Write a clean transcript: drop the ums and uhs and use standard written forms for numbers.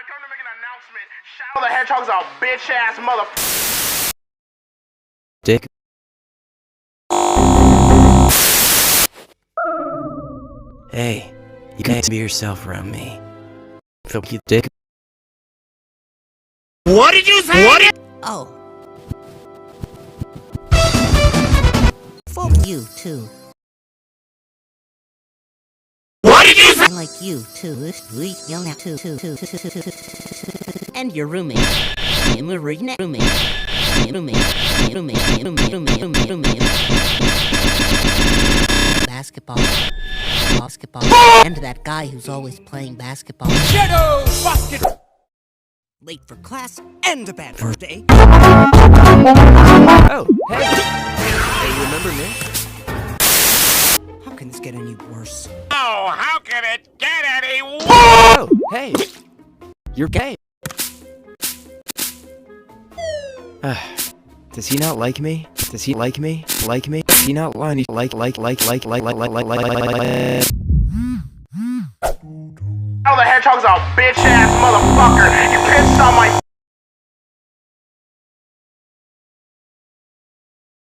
come to make an announcement. Shadow the Hedgehog's a bitch-ass mother... Dick. Hey, you can't be yourself around me. Fuck you, dick. What did you say? What did... Oh. Fuck you, too. What did you say? I like you, too. And your roommate. Basketball. And that guy who's always playing basketball. Shadow basket. Late for class and a bad first day. Oh, hey! Hey, you remember me? How can this get any worse? Oh, how can it get any worse? Oh, hey! You're gay! Does he not like me? Does he like me? Like me? Does he not like? Shadow the Hedgehog's a bitch-ass motherfucker.